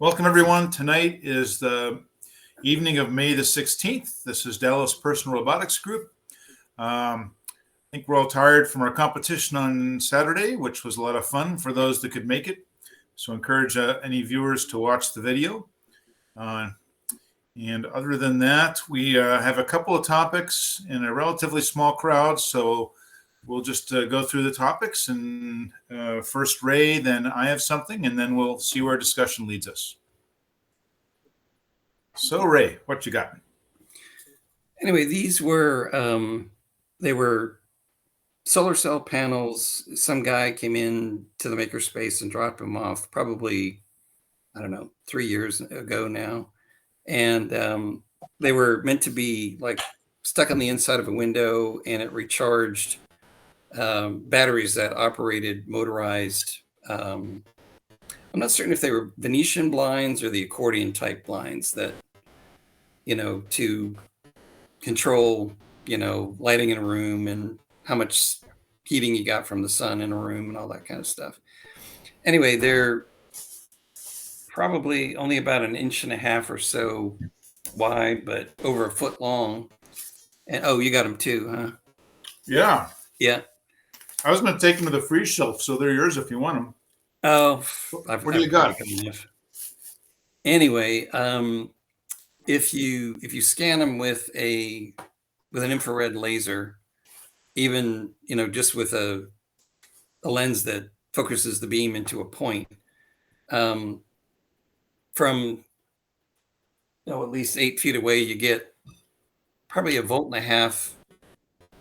Welcome, everyone. Tonight is the evening of May the 16th. This is Dallas Personal Robotics Group. I think we're all tired from our competition on Saturday, which was a lot of fun for those that could make it. So encourage any viewers to watch the video. And other than that, we have a couple of topics in a relatively small crowd. So we'll just go through the topics, and first Ray, then I have something, and then we'll see where discussion leads us. So Ray, what you got? Anyway, these were they were solar cell panels. Some guy came in to the makerspace and dropped them off, probably, I don't know, 3 years ago now. And they were meant to be like stuck on the inside of a window, and it recharged batteries that operated motorized. I'm not certain if they were Venetian blinds or the accordion type blinds that, to control, lighting in a room and how much heating you got from the sun in a room and all that kind of stuff. Anyway, they're probably only about 1.5 inches or so wide, but over 1 foot long. And you got them too, huh? Yeah. Yeah. I was going to take them to the free shelf, so they're yours if you want them. Oh, what do you got? Anyway, if you scan them with an infrared laser, even just with a lens that focuses the beam into a point, from at least 8 feet away, you get probably 1.5 volts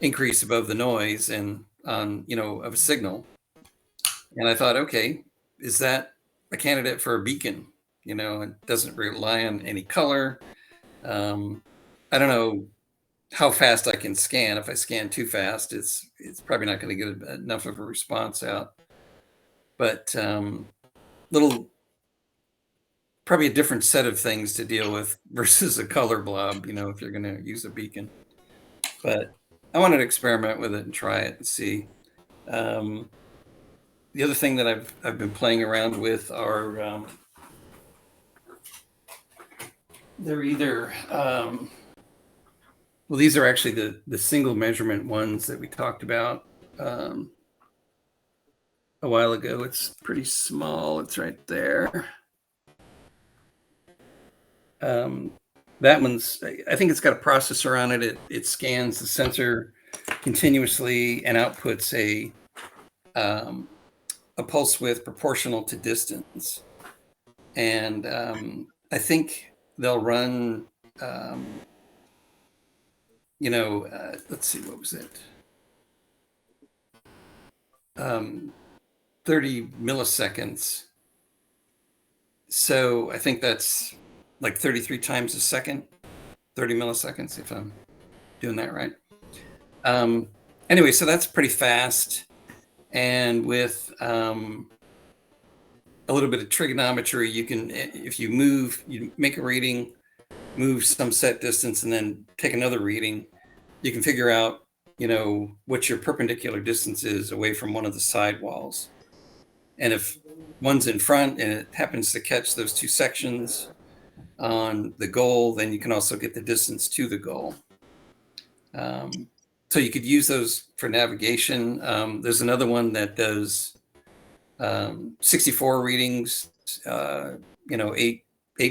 increase above the noise and of a signal. And I thought, okay, is that a candidate for a beacon? It doesn't rely on any color. I don't know how fast I can scan. If I scan too fast, it's probably not going to get enough of a response out. But probably a different set of things to deal with versus a color blob, if you're going to use a beacon. But I wanted to experiment with it and try it and see. The other thing that I've been playing around with are they're either these are actually the single measurement ones that we talked about a while ago. It's pretty small. It's right there. That one's, I think it's got a processor on it. It scans the sensor continuously and outputs a pulse width proportional to distance. And I think they'll run, let's see, what was it? 30 milliseconds. So I think that's like 33 times a second, 30 milliseconds, if I'm doing that right. Anyway, so that's pretty fast. And with a little bit of trigonometry, you can, if you make a reading, move some set distance, and then take another reading, you can figure out, what your perpendicular distance is away from one of the side walls. And if one's in front and it happens to catch those two sections on the goal, then you can also get the distance to the goal. So you could use those for navigation. There's another one that does 64 readings, 8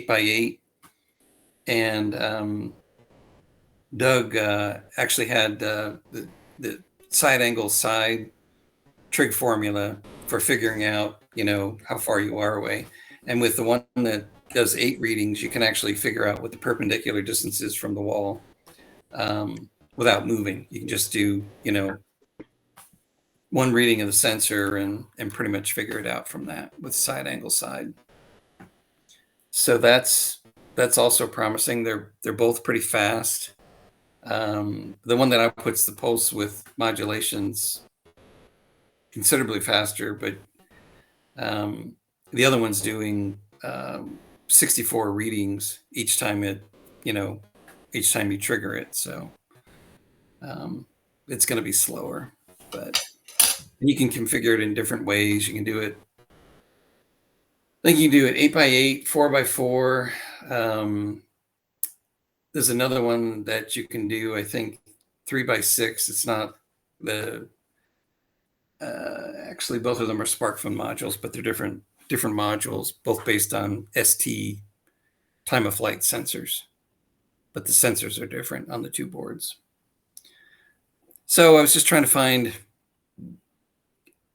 by 8. And Doug actually had the side angle side trig formula for figuring out, how far you are away. And with the one that does 8 readings, you can actually figure out what the perpendicular distance is from the wall without moving. You can just do, one reading of the sensor and pretty much figure it out from that with side angle side. So that's also promising. They're both pretty fast. The one that outputs the pulse with modulations considerably faster, but the other one's doing 64 readings each time each time you trigger it. So it's going to be slower, but you can configure it in different ways. You can do it think you can do it 8x8, 4x4. There's another one that you can do, I think 3x6. It's not the actually both of them are SparkFun modules, but they're different modules, both based on ST time of flight sensors, but the sensors are different on the two boards. So I was just trying to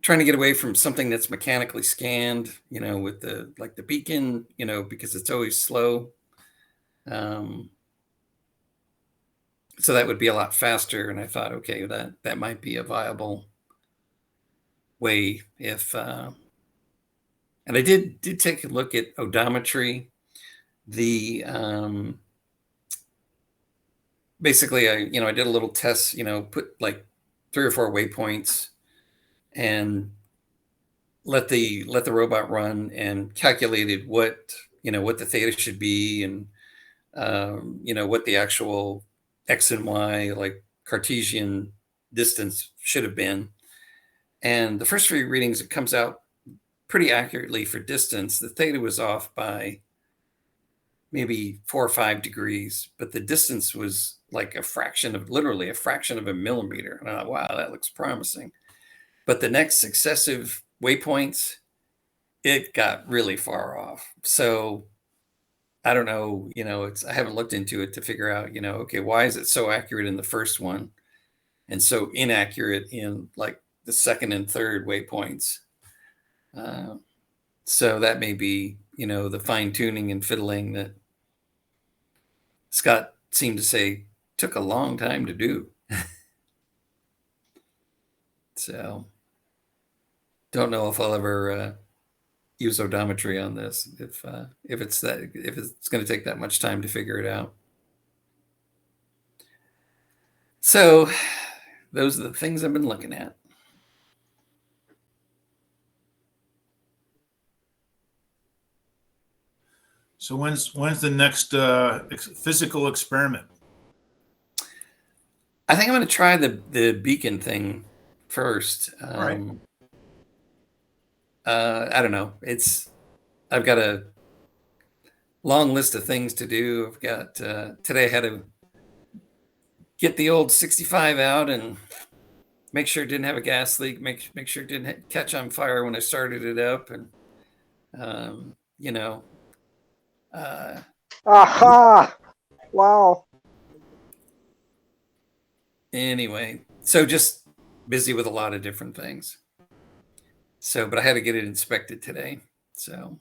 get away from something that's mechanically scanned, with the beacon, because it's always slow. So that would be a lot faster. And I thought, okay, that might be a viable way if, and I did take a look at odometry. Basically I did a little test, put like 3 or 4 waypoints and let the robot run and calculated what the theta should be, and what the actual X and Y, like Cartesian distance, should have been. And the first 3 readings, it comes out pretty accurately for distance. The theta was off by maybe 4 or 5 degrees, but the distance was like literally a fraction of a millimeter. And I thought, wow, that looks promising. But the next successive waypoints, it got really far off. So I don't know, I haven't looked into it to figure out, okay, why is it so accurate in the first one and so inaccurate in like the second and third waypoints? So that may be, the fine tuning and fiddling that Scott seemed to say took a long time to do. So don't know if I'll ever use odometry on this, if it's going to take that much time to figure it out. So those are the things I've been looking at. So when's the next physical experiment? I think I'm going to try the beacon thing first. Right. I don't know. I've got a long list of things to do. I've got today I had to get the old 65 out and make sure it didn't have a gas leak, make sure it didn't catch on fire when I started it up, and Aha! Wow. Anyway, so just busy with a lot of different things. So, but I had to get it inspected today. So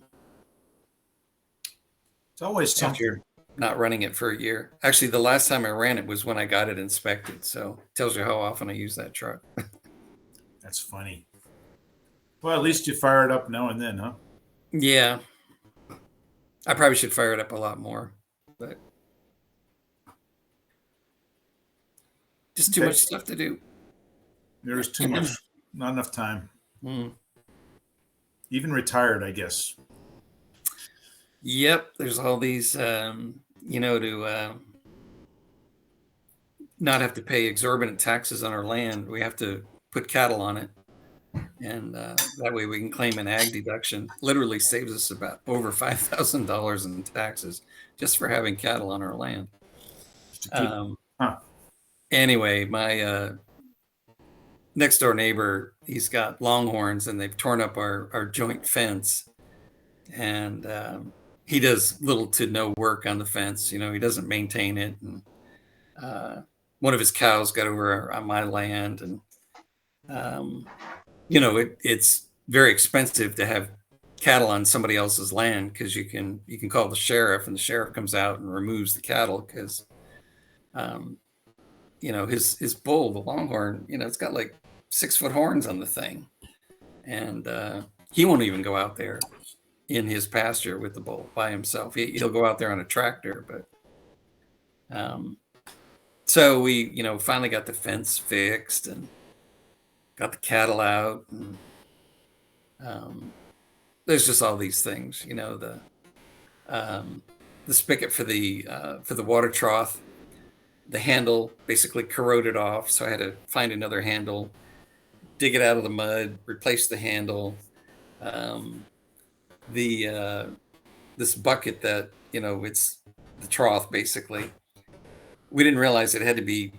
It's always something. after not running it for a year. Actually, the last time I ran it was when I got it inspected. So it tells you how often I use that truck. That's funny. Well, at least you fire it up now and then, huh? Yeah. I probably should fire it up a lot more, but just too much stuff to do. There's too much, not enough time. Mm. Even retired, I guess. Yep. There's all these, to not have to pay exorbitant taxes on our land. We have to put cattle on it. And that way we can claim an ag deduction. Literally saves us about over $5,000 in taxes just for having cattle on our land. Anyway, my next door neighbor, he's got longhorns and they've torn up our joint fence. And he does little to no work on the fence. He doesn't maintain it. And one of his cows got over on my land. And it's very expensive to have cattle on somebody else's land, because you can call the sheriff, and the sheriff comes out and removes the cattle because his bull, the longhorn, it's got like 6-foot horns on the thing, and he won't even go out there in his pasture with the bull by himself. He'll go out there on a tractor, but so we finally got the fence fixed and got the cattle out, and there's just all these things, the spigot for the water trough, the handle basically corroded off, so I had to find another handle, dig it out of the mud, replace the handle, the this bucket that, you know, it's the trough basically. We didn't realize it had to be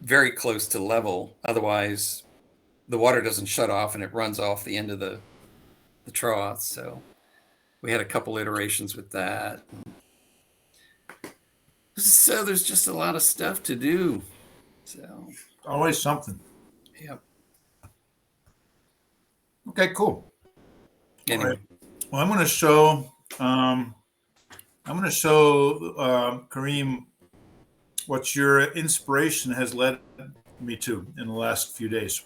very close to level, otherwise the water doesn't shut off and it runs off the end of the trough. So we had a couple iterations with that. So there's just a lot of stuff to do. So Always something. yep. Okay, cool. Anyway, All right. Well, I'm going to show Kareem what your inspiration has led me to in the last few days.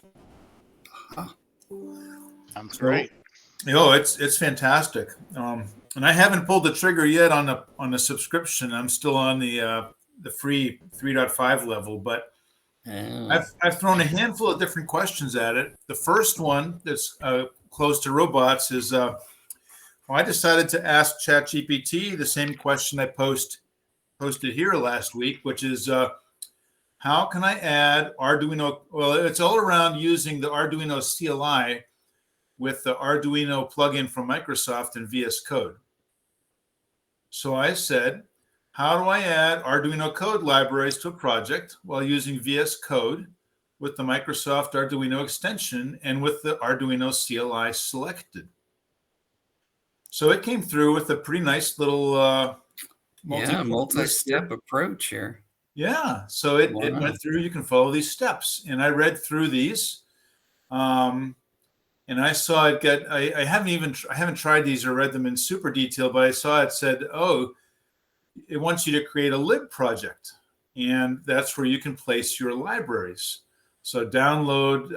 Sounds great. You know, it's fantastic. And I haven't pulled the trigger yet on the subscription. I'm still on the free 3.5 level, but I've thrown a handful of different questions at it. The first one that's close to robots is I decided to ask ChatGPT the same question I posted here last week, which is how can I add Arduino? Well, it's all around using the Arduino CLI with the Arduino plugin from Microsoft and VS Code. So I said, how do I add Arduino code libraries to a project while using VS Code with the Microsoft Arduino extension and with the Arduino CLI selected? So it came through with a pretty nice little multi-step approach here. Yeah, so it went through. You can follow these steps, and I read through these, and I saw it get. I haven't tried these or read them in super detail, but I saw it said, "Oh, it wants you to create a lib project, and that's where you can place your libraries. So download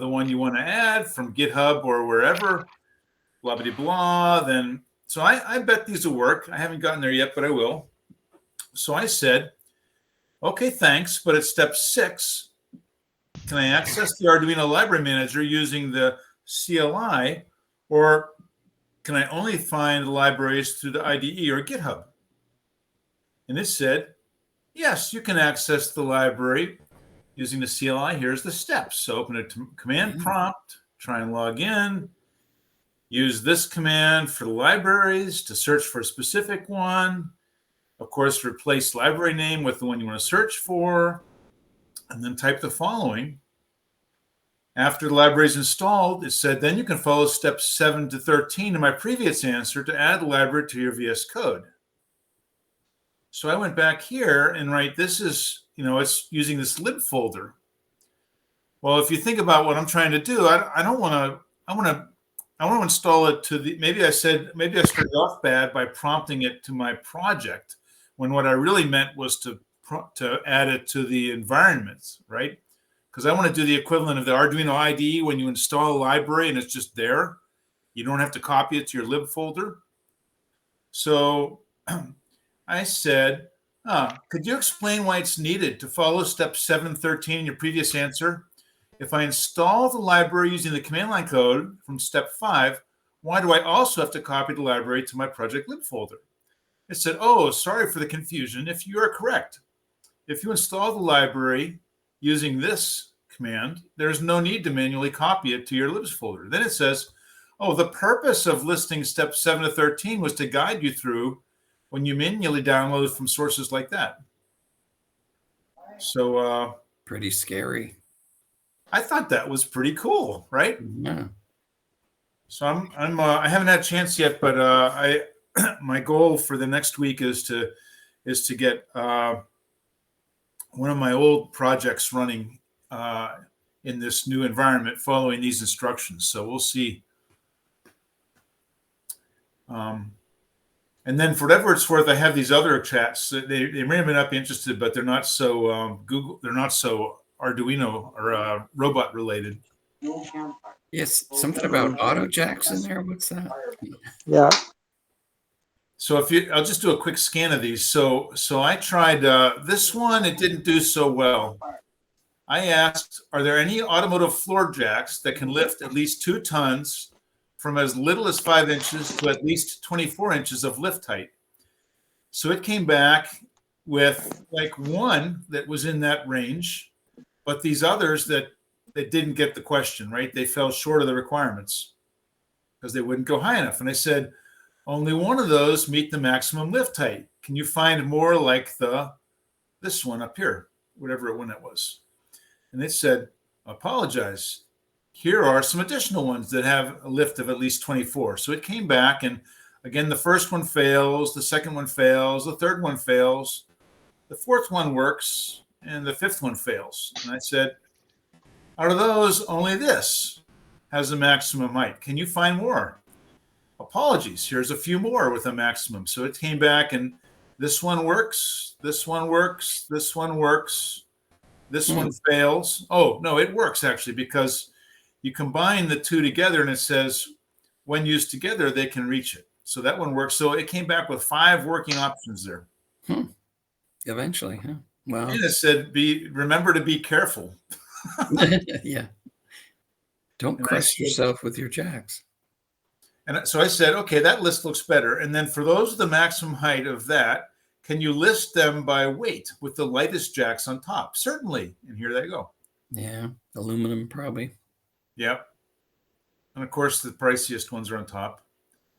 the one you want to add from GitHub or wherever, blah blah blah. Then, so I bet these will work. I haven't gotten there yet, but I will. So I said, okay, thanks, but at step 6, can I access the Arduino Library Manager using the CLI, or can I only find the libraries through the IDE or GitHub? And it said, yes, you can access the library using the CLI. Here's the steps. So open a command prompt, try and log in, use this command for the libraries to search for a specific one. Of course, replace library name with the one you want to search for, and then type the following. After the library is installed, it said, then you can follow steps 7 to 13 in my previous answer to add the library to your VS Code. So I went back here and this is, it's using this lib folder. Well, if you think about what I'm trying to do, I want to install it to the, maybe I started off bad by prompting it to my project, when what I really meant was to add it to the environment, right? Because I want to do the equivalent of the Arduino IDE when you install a library and it's just there. You don't have to copy it to your lib folder. So I said, could you explain why it's needed to follow step 713 in your previous answer? If I install the library using the command line code from step 5, why do I also have to copy the library to my project lib folder? It said, oh, sorry for the confusion. If you are correct, if you install the library using this command, there's no need to manually copy it to your libs folder. Then it says, oh, the purpose of listing steps 7 to 13 was to guide you through when you manually download from sources like that. So pretty scary. I thought that was pretty cool, right? Yeah. So I haven't had a chance yet, but my goal for the next week is to get one of my old projects running in this new environment, following these instructions. So we'll see. And then for whatever it's worth, I have these other chats. They may or may not be interested, but they're not so they're not so Arduino or robot related. Yes, something about auto jacks in there. What's that? Yeah. So I'll just do a quick scan of these. So I tried this one. It didn't do so well. I asked, are there any automotive floor jacks that can lift at least 2 tons from as little as 5 inches to at least 24 inches of lift height? So it came back with one that was in that range, but these others that didn't get the question, right? They fell short of the requirements. because they wouldn't go high enough. And I said, only one of those meet the maximum lift height. Can you find more like this one up here, whatever one it was? And they said, apologize. Here are some additional ones that have a lift of at least 24. So it came back, and again, the first one fails, the second one fails, the third one fails, the fourth one works, and the fifth one fails. And I said, out of those, only this has a maximum height. Can you find more? Apologies. Here's a few more with a maximum. So it came back, and this one works, this one works, this one works, this one fails. Oh, no, it works actually, because you combine the two together and it says when used together, they can reach it. So that one works. So it came back with 5 working options there. Eventually, huh? Wow. And it said, remember to be careful. Yeah. Don't crush yourself with your jacks. And so I said, okay, that list looks better. And then for those with the maximum height of that, can you list them by weight with the lightest jacks on top? Certainly. And here they go. Yeah. Aluminum, probably. Yep. And of course, the priciest ones are on top.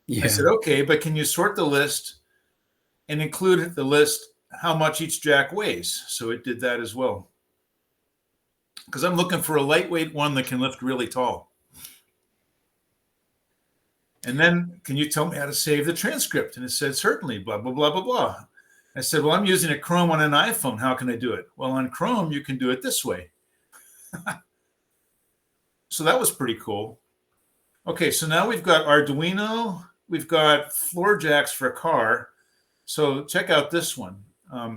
Yeah. I said, okay, but can you sort the list and include the list how much each jack weighs? So it did that as well. Because I'm looking for a lightweight one that can lift really tall. And then, can you tell me how to save the transcript? And it said, certainly, blah, blah, blah, blah, blah. I said, well, I'm using a Chrome on an iPhone. How can I do it? Well, on Chrome, you can do it this way. So that was pretty cool. Okay, so now we've got Arduino. We've got floor jacks for a car. So check out this one.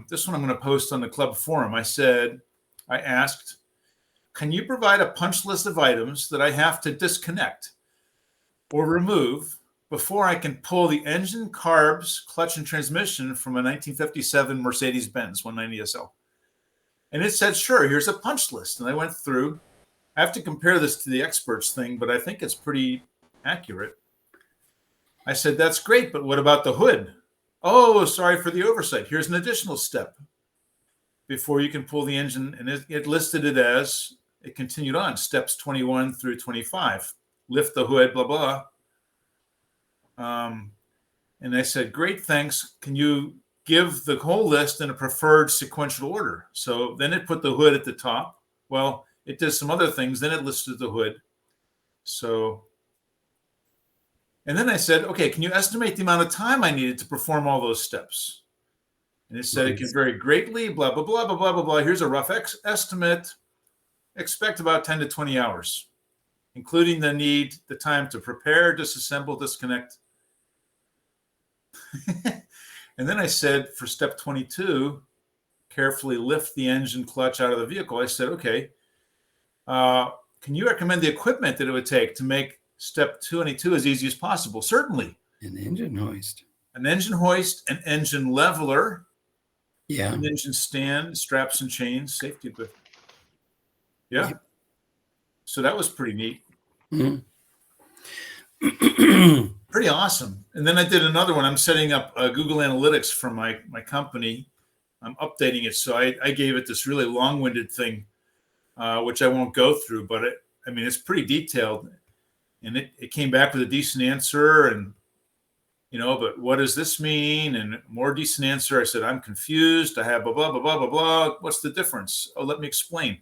This one I'm going to post on the club forum. I asked, can you provide a punch list of items that I have to disconnect or remove before I can pull the engine, carbs, clutch, and transmission from a 1957 Mercedes-Benz 190 SL? And it said, sure, here's a punch list. And I went through. I have to compare this to the experts thing, but I think it's pretty accurate. I said, that's great, but what about the hood? Oh, sorry for the oversight. Here's an additional step before you can pull the engine. And it listed it as, it continued on, steps 21 through 25. Lift the hood, blah, blah. And I said, great, thanks. Can you give the whole list in a preferred sequential order? So then it put the hood at the top. Well, it did some other things. Then it listed the hood. So, and then I said, okay, can you estimate the amount of time I needed to perform all those steps? And it said it can vary greatly, blah, blah, blah, blah, blah, blah, blah. Here's a rough estimate. Expect about 10 to 20 hours, including the time to prepare, disassemble, disconnect. And then I said, for step 22, carefully lift the engine clutch out of the vehicle. I said, okay, can you recommend the equipment that it would take to make step 22 as easy as possible? Certainly. An engine hoist. An engine hoist, an engine leveler, an engine stand, straps and chains, safety equipment. Yeah. Yep. So that was pretty neat. Mm-hmm. Pretty awesome. And then I did another one. I'm setting up Google Analytics for my company. I'm updating it. So I gave it this really long-winded thing, which I won't go through, but it's pretty detailed. And it came back with a decent answer. And, but what does this mean? And more decent answer. I said, I'm confused. I have blah, blah, blah, blah, blah, blah. What's the difference? Oh, let me explain.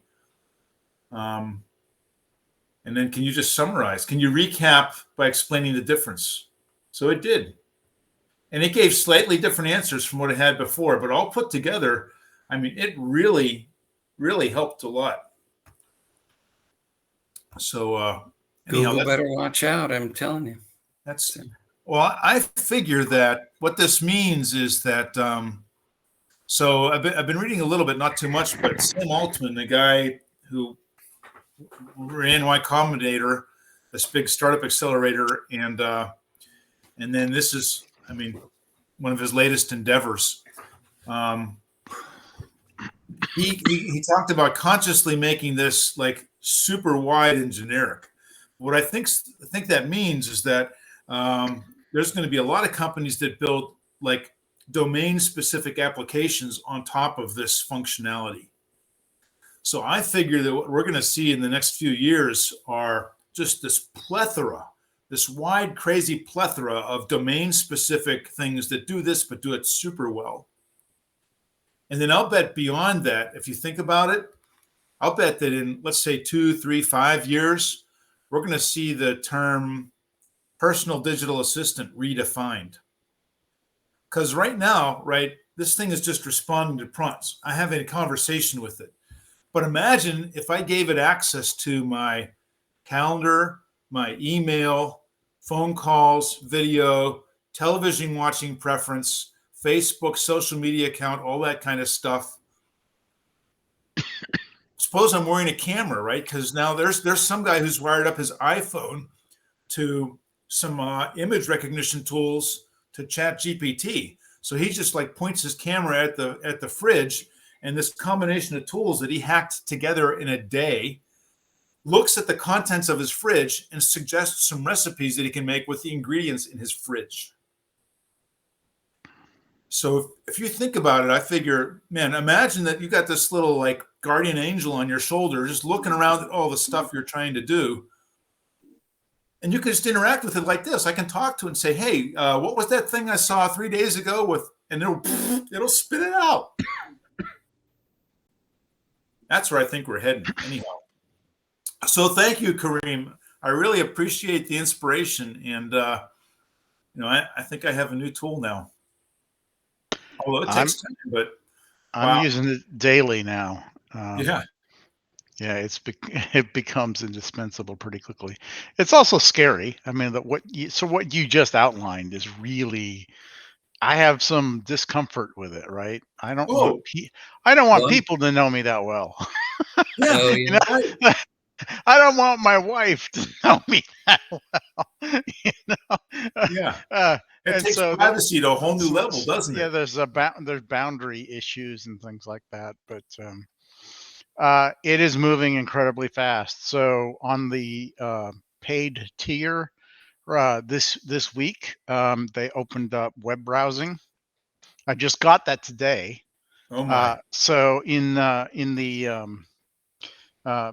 And then can you just summarize? Can you recap by explaining the difference? So it did. And it gave slightly different answers from what it had before, but all put together, it really, really helped a lot. So Google better watch out, I'm telling you. Well, I figure that what this means is that, so I've been reading a little bit, not too much, but Sam Altman, the guy who ran Y Combinator, this big startup accelerator, and then this is, one of his latest endeavors. He talked about consciously making this like super wide and generic. What I think that means is that there's going to be a lot of companies that build like domain-specific applications on top of this functionality. So I figure that what we're going to see in the next few years are just this plethora this wide, crazy plethora of domain-specific things that do this, but do it super well. And then I'll bet beyond that, if you think about it, I'll bet that in, let's say, 2, 3, 5 years, we're going to see the term personal digital assistant redefined. Because right now, right, this thing is just responding to prompts. I have a conversation with it. But imagine if I gave it access to my calendar, my email, phone calls, video, television watching preference, Facebook, social media account, all that kind of stuff. Suppose I'm wearing a camera, right? Because now there's some guy who's wired up his iPhone to some image recognition tools to Chat GPT. So he just like points his camera at the fridge, and this combination of tools that he hacked together in a day looks at the contents of his fridge and suggests some recipes that he can make with the ingredients in his fridge. So if you think about it, I figure, man, imagine that you got this little like guardian angel on your shoulder, just looking around at all the stuff you're trying to do. And you can just interact with it like this. I can talk to it and say, hey, what was that thing I saw 3 days ago with, and it'll spit it out. That's where I think we're heading anyhow. So thank you, Kareem. I really appreciate the inspiration. And, I think I have a new tool now. Although it takes time, but I'm using it daily now. Yeah, it becomes indispensable pretty quickly. It's also scary. I mean, what you just outlined is really, I have some discomfort with it, right? I don't want people to know me that well. Yeah, I don't want my wife to know me that well. Yeah. It takes privacy to a whole new level, doesn't it? Yeah, there's boundary issues and things like that, but it is moving incredibly fast. So on the paid tier this week, they opened up web browsing. I just got that today. Oh my! So in the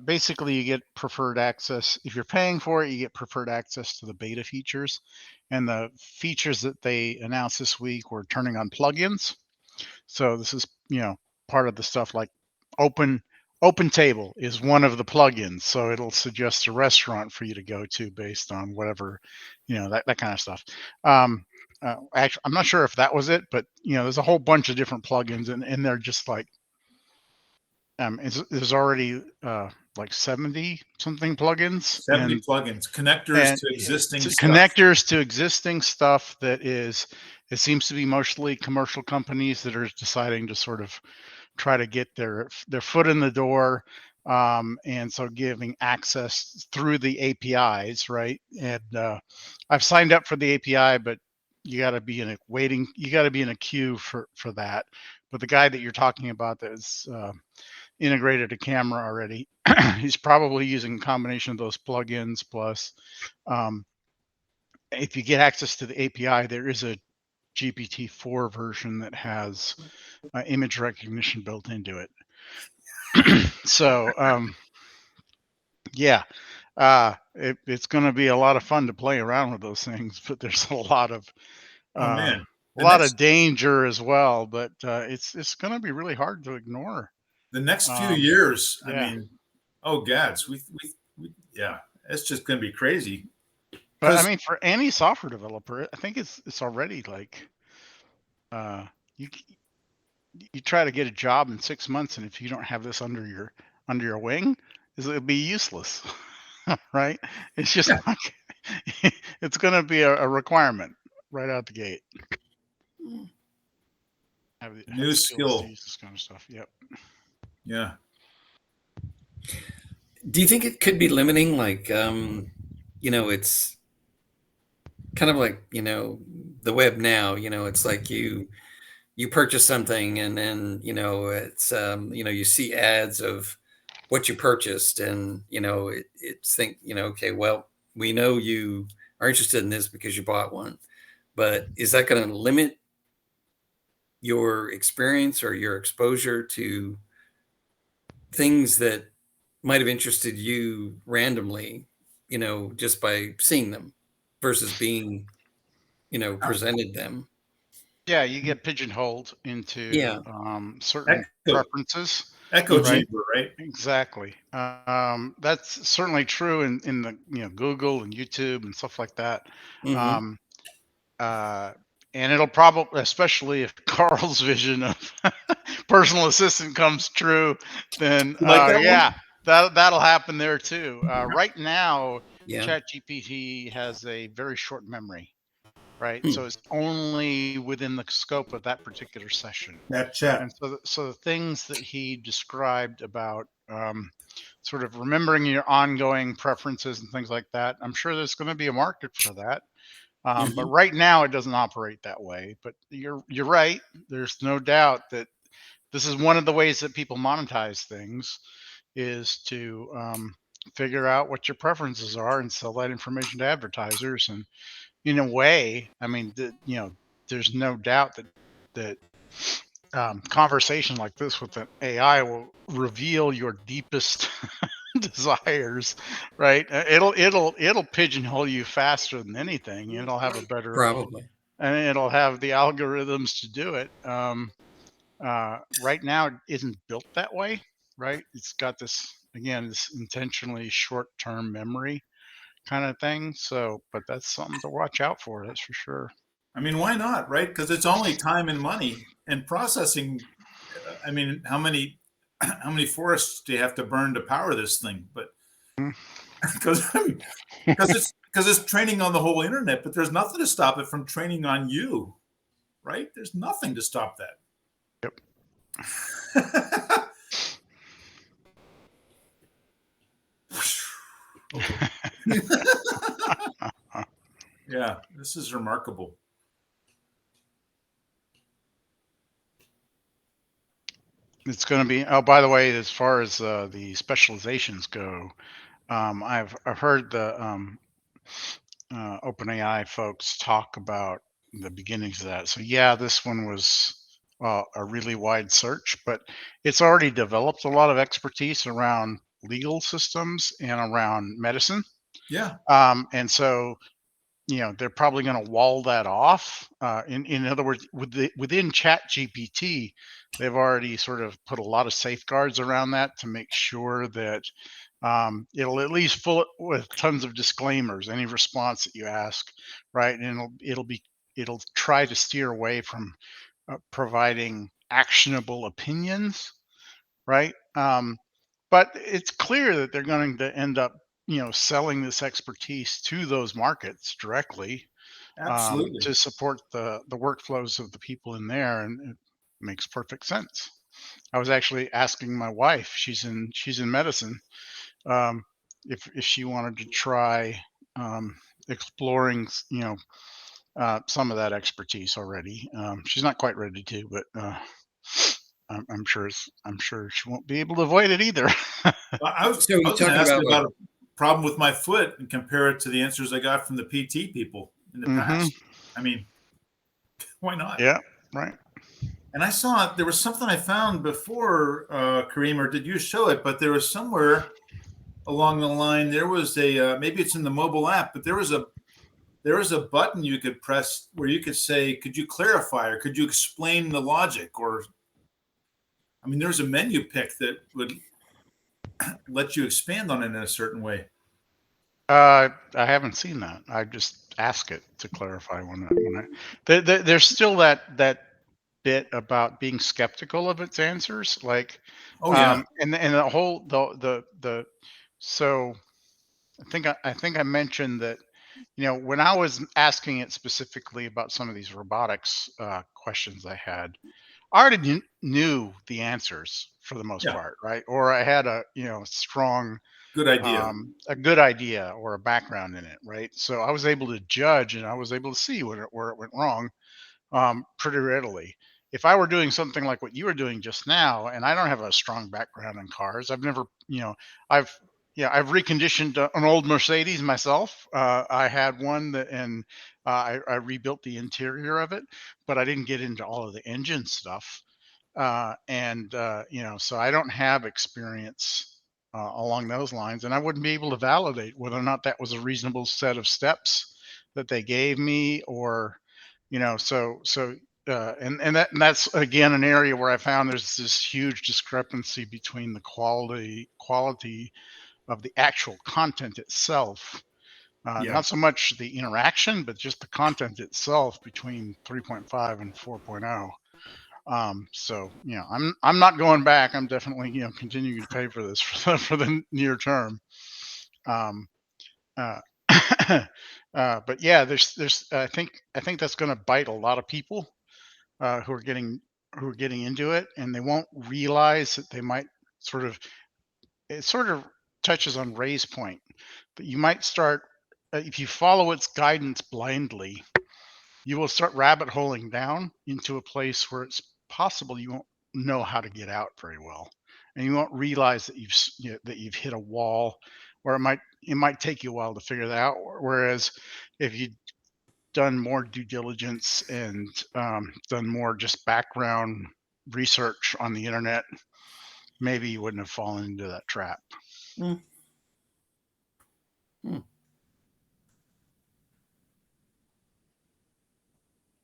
basically you get preferred access. If you're paying for it, you get preferred access to the beta features. And the features that they announced this week were turning on plugins. So this is, part of the stuff like Open Table is one of the plugins. So it'll suggest a restaurant for you to go to based on whatever, that kind of stuff. Actually, I'm not sure if that was it, but there's a whole bunch of different plugins, and they're just like, there's already like 70 something plugins. 70 plugins, connectors to existing stuff. Connectors to existing stuff it seems to be mostly commercial companies that are deciding to sort of try to get their foot in the door. And so giving access through the APIs, right? And I've signed up for the API, but you got to be in a queue for that. But the guy that you're talking about that is integrated a camera already, he's probably using a combination of those plugins plus if you get access to the API, there is a GPT-4 version that has image recognition built into it. So it's going to be a lot of fun to play around with those things, but there's a lot of danger as well. But it's going to be really hard to ignore. The next few years, I mean, oh gads, we it's just going to be crazy. But I mean, for any software developer, I think it's already like you try to get a job in 6 months, and if you don't have this under your wing, it'll be useless, right? It's just like, it's going to be a requirement right out the gate. New skill. This kind of stuff. Yep. Yeah. Do you think it could be limiting? Like, it's kind of like, the web now, it's like you purchase something and then, it's, you see ads of what you purchased and, it's okay, well, we know you are interested in this because you bought one, but is that going to limit your experience or your exposure to things that might have interested you randomly, just by seeing them? versus being, presented them. Yeah, you get pigeonholed into Yeah. certain Echo, preferences. echo Mhm. chamber, right? Exactly. That's certainly true in the Google and YouTube and stuff like that. Mhm. Um, uh, and it'll probably, especially if Carl's vision of personal assistant comes true, then You like that one? yeah, that'll happen there too. Right now, Yeah. ChatGPT has a very short memory, right? Hmm. So it's only within the scope of that particular session. That chat. And so the things that he described about sort of remembering your ongoing preferences and things like that, I'm sure there's going to be a market for that. But Mhm. right now, it doesn't operate that way. But you're right. There's no doubt that this is one of the ways that people monetize things is to figure out what your preferences are and sell that information to advertisers. And in a way, I mean, there's no doubt that conversation like this with an AI will reveal your deepest desires, right? It'll pigeonhole you faster than anything. It'll have a better, Probably. and it'll have the algorithms to do it. Right now, it isn't built that way, right? It's got this again, this intentionally short-term memory kind of thing. So, but that's something to watch out for. That's for sure. I mean, why not, right? Because it's only time and money and processing. I mean, how many how many forests do you have to burn to power this thing? But because it's training on the whole internet, but there's nothing to stop it from training on you, right? There's nothing to stop Yep. that. Yeah, this is remarkable. It's going to be. Oh, by the way, as far as the specializations go, I've heard the OpenAI folks talk about the beginnings of that. So yeah, this one was a really wide search, but it's already developed a lot of expertise around legal systems and around medicine. Yeah, And so they're probably going to wall that off. In other words, within Chat GPT, they've already sort of put a lot of safeguards around that to make sure that it'll at least fill it with tons of disclaimers. Any response that you ask, right, and it'll try to steer away from providing actionable opinions, right? But it's clear that they're going to end up, selling this expertise to those markets directly absolutely. to support the workflows of the people in there, and it makes perfect sense. I was actually asking my wife; she's in medicine, if she wanted to try exploring, some of that expertise already. She's not quite ready to, but I'm sure she won't be able to avoid it either. So I you're was going to talking ask you about like, about a problem with my foot and compare it to the answers I got from the PT people in the Hmm. past. I mean, why not? Yeah, right. And I saw there was something I found before, Kareem, or did you show it? But there was somewhere along the line there was a maybe it's in the mobile app, but there was a button you could press where you could say, "Could you clarify or could you explain the logic?" Or I mean, there's a menu pick that would let you expand on it in a certain way. I haven't seen that. I just ask it to clarify there's still that bit about being skeptical of its answers, like, Oh yeah, and the whole the so I think I mentioned that, when I was asking it specifically about some of these robotics questions I had, I already knew the answers for the most yeah, part, right? Or I had strong good idea. a good idea or a background in it, right? So I was able to judge and I was able to see where it went wrong pretty readily. If I were doing something like what you were doing just now, and I don't have a strong background in cars, I've never, I've, yeah, I've reconditioned an old Mercedes myself. I had one and I rebuilt the interior of it, but I didn't get into all of the engine stuff. And so I don't have experience along those lines, and I wouldn't be able to validate whether or not that was a reasonable set of steps that they gave me, or and that's again an area where I found there's this huge discrepancy between the quality of the actual content itself. Yeah. Not so much the interaction, but just the content itself between 3.5 and 4.0. So I'm not going back. I'm definitely continuing to pay for this for the near term. Um, uh, but yeah, there's I think that's going to bite a lot of people who are getting into it, and they won't realize that they might sort of it sort of touches on Ray's point, but you might start if you follow its guidance blindly, you will start rabbit holing down into a place where it's possible you won't know how to get out very well, and you won't realize that you've hit a wall, or it might take you a while to figure that out. Whereas if you've done more due diligence and done more just background research on the internet, maybe you wouldn't have fallen into that trap. Mm.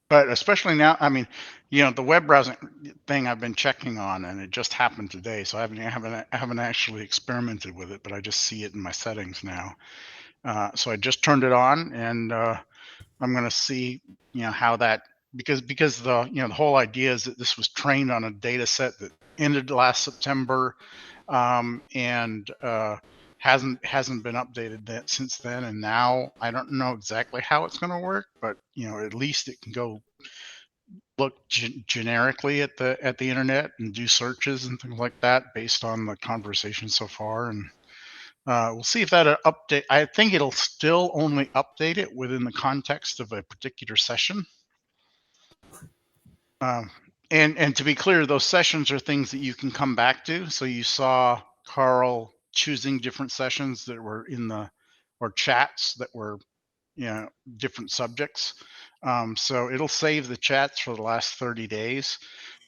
But especially now, I mean, the web browsing thing I've been checking on, and it just happened today, so I haven't actually experimented with it, but I just see it in my settings now. So I just turned it on, and I'm going to see, how that because the the whole idea is that this was trained on a data set that ended last September, and hasn't been updated since then. And now I don't know exactly how it's going to work, but at least it can go look generically at the internet and do searches and things like that based on the conversation so far. And we'll see if that update. I think it'll still only update it within the context of a particular session. And to be clear, those sessions are things that you can come back to. So you saw Carl choosing different sessions that were or chats that were different subjects. So it'll save the chats for the last 30 days.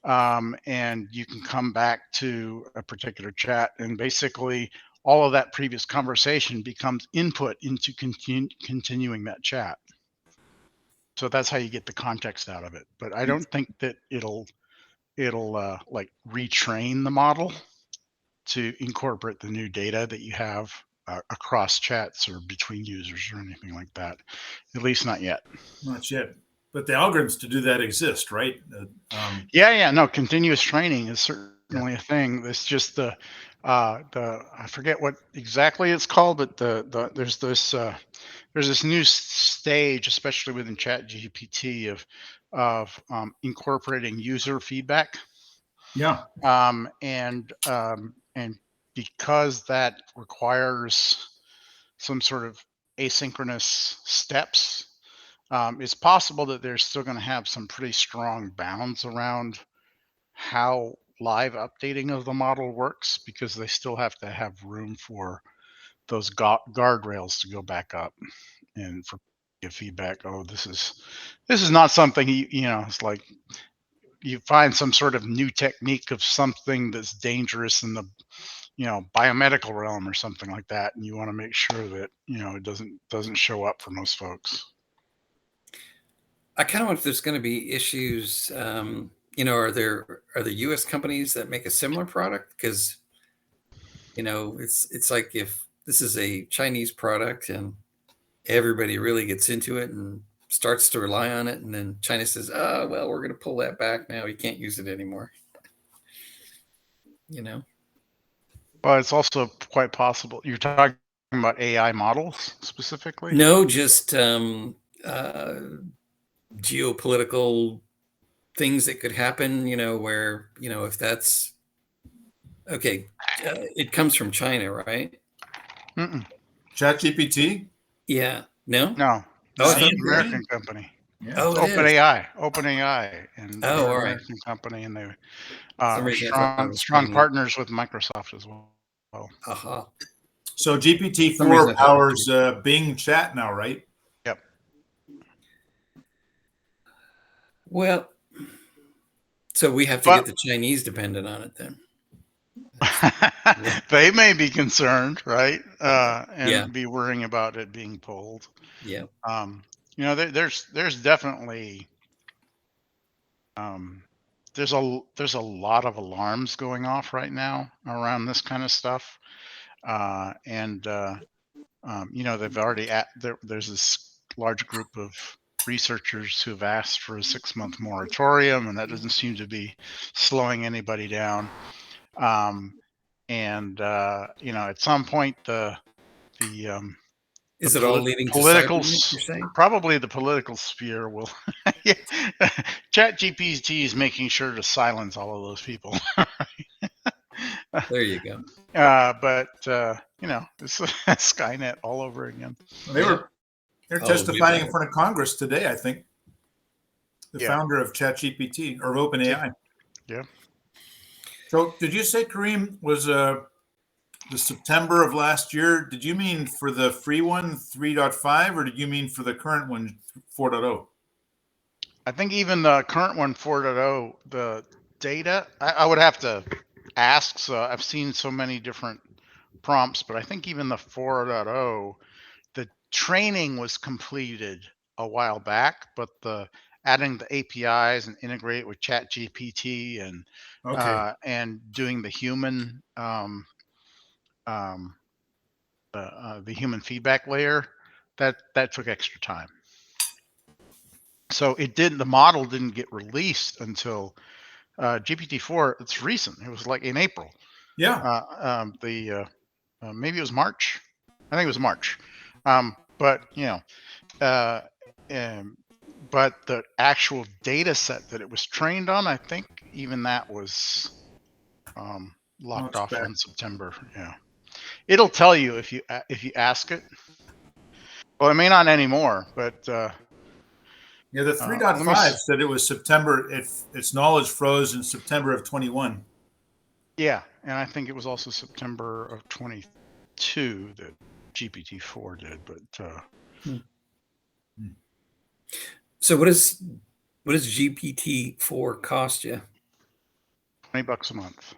And you can come back to a particular chat, and basically all of that previous conversation becomes input into continuing that chat. So that's how you get the context out of it. But I don't think that it'll like retrain the model to incorporate the new data that you have across chats or between users or anything like that. At least not yet. Not yet. But the algorithms to do that exist, right? No, continuous training is certainly a thing. It's just the I forget what exactly it's called, but there's this new stage, especially within ChatGPT, of incorporating user feedback. Yeah. And because that requires some sort of asynchronous steps, it's possible that they're still going to have some pretty strong bounds around how live updating of the model works, because they still have to have room for those guardrails to go back up and for give feedback. Oh, this is not something it's like you find some sort of new technique of something that's dangerous in the biomedical realm or something like that, and you want to make sure that it doesn't show up for most folks. I kind of wonder if there's going to be issues. Are there U.S. companies that make a similar product? Because it's like if this is a Chinese product and everybody really gets into it and starts to rely on it, and then China says, "Oh, well, we're going to pull that back now. You can't use it anymore." But it's also quite possible you're talking about AI models specifically. No, just geopolitical things that could happen. Where if that's okay, it comes from China, right? ChatGPT? Yeah. No. No. Oh, It's an American company. Yeah. Oh, It's OpenAI, and they're an American company, and they are strong partners with Microsoft as well. Uh-huh. So GPT-4 powers Bing Chat now, right? Yep. Well, so we have to get the Chinese dependent on it then. They may be concerned, right? And be worrying about it being pulled. Yeah. There's definitely there's a lot of alarms going off right now around this kind of stuff, and they've already there's this large group of researchers who have asked for a 6-month moratorium, and that doesn't seem to be slowing anybody down. At some point Is it all leading to political, cyber, you're saying? probably the political sphere will. Chat GPT is making sure to silence all of those people. There you go. But it's Skynet all over again. They're Oh, testifying we in front of Congress today, I think. The founder of ChatGPT or OpenAI. Yeah. So did you say, Kareem, was the September of last year? Did you mean for the free one, 3.5, or did you mean for the current one, 4.0? I think even the current one, 4.0, the data, I would have to ask. So I've seen so many different prompts, but I think even the 4.0, the training was completed a while back, but the adding the APIs and integrate with ChatGPT and doing the human the human feedback layer, that took extra time. So the model didn't get released until GPT-4. It's recent. It was like in April. Yeah. Maybe it was March. I think it was March. But the actual data set that it was trained on, I think even that was locked off in September. Yeah, it'll tell you if you ask it. Well, it may not anymore, but the 3.5 said it was September. Its knowledge froze in September of 21. Yeah, and I think it was also September of 22 that GPT-4 did. But so what does GPT-4 cost you? $20 a month.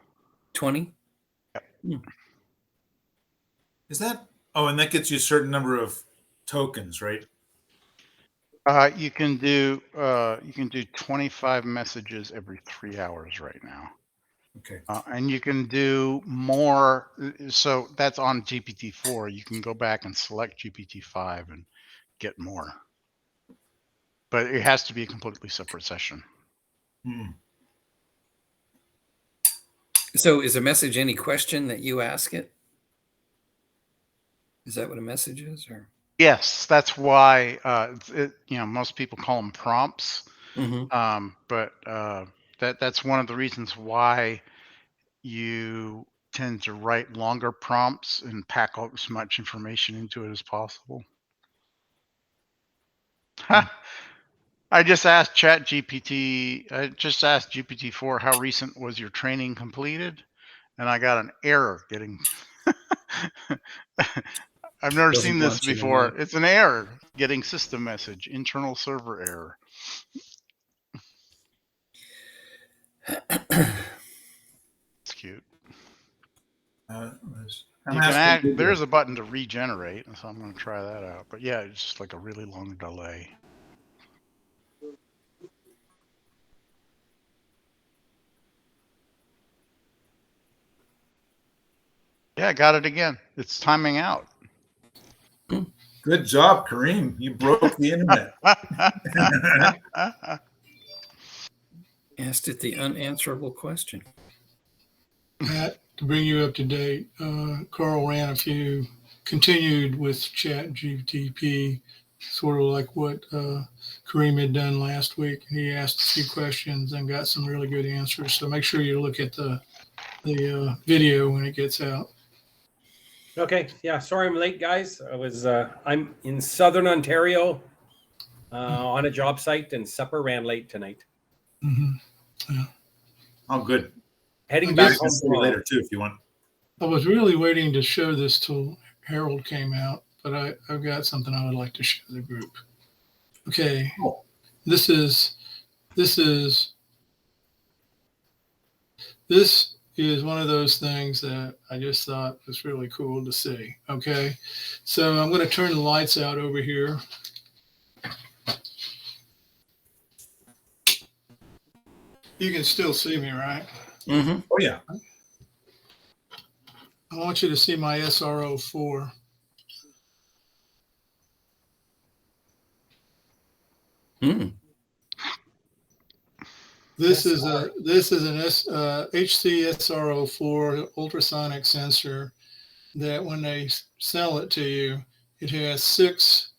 20? Yep. Is that? Oh, and that gets you a certain number of tokens, right? You can do 25 messages every 3 hours right now. Okay. And you can do more. So that's on GPT-4. You can go back and select GPT-5 and get more. But it has to be a completely separate session. So is a message any question that you ask it? Is that what a message is? Or yes, that's why most people call them prompts. But that's one of the reasons why you tend to write longer prompts and pack as much information into it as possible. I just asked GPT-4 how recent was your training completed, and I got an error getting. I've never seen this before. It's an error getting system message, internal server error. It's cute. There's a button to regenerate, so I'm going to try that out. But yeah, it's just like a really long delay. Yeah, I got it again. It's timing out. Good job, Kareem. You broke the internet. asked it the unanswerable question. Matt, to bring you up to date, Carl ran continued with Chat GTP, sort of like what Kareem had done last week. He asked a few questions and got some really good answers. So make sure you look at the video when it gets out. Okay. Yeah. Sorry I'm late, guys. I'm in Southern Ontario on a job site, and supper ran late tonight. Yeah. Oh, good. Heading back home later too, if you want. I was really waiting to show this till Harold came out, but I've got something I would like to show the group. Okay. Oh. This is one of those things that I just thought was really cool to see. Okay. So I'm going to turn the lights out over here. You can still see me, right? Mm-hmm. Oh yeah. I want you to see my SRO4. Mm. This is an HC SRO4 ultrasonic sensor that when they sell it to you, it has 6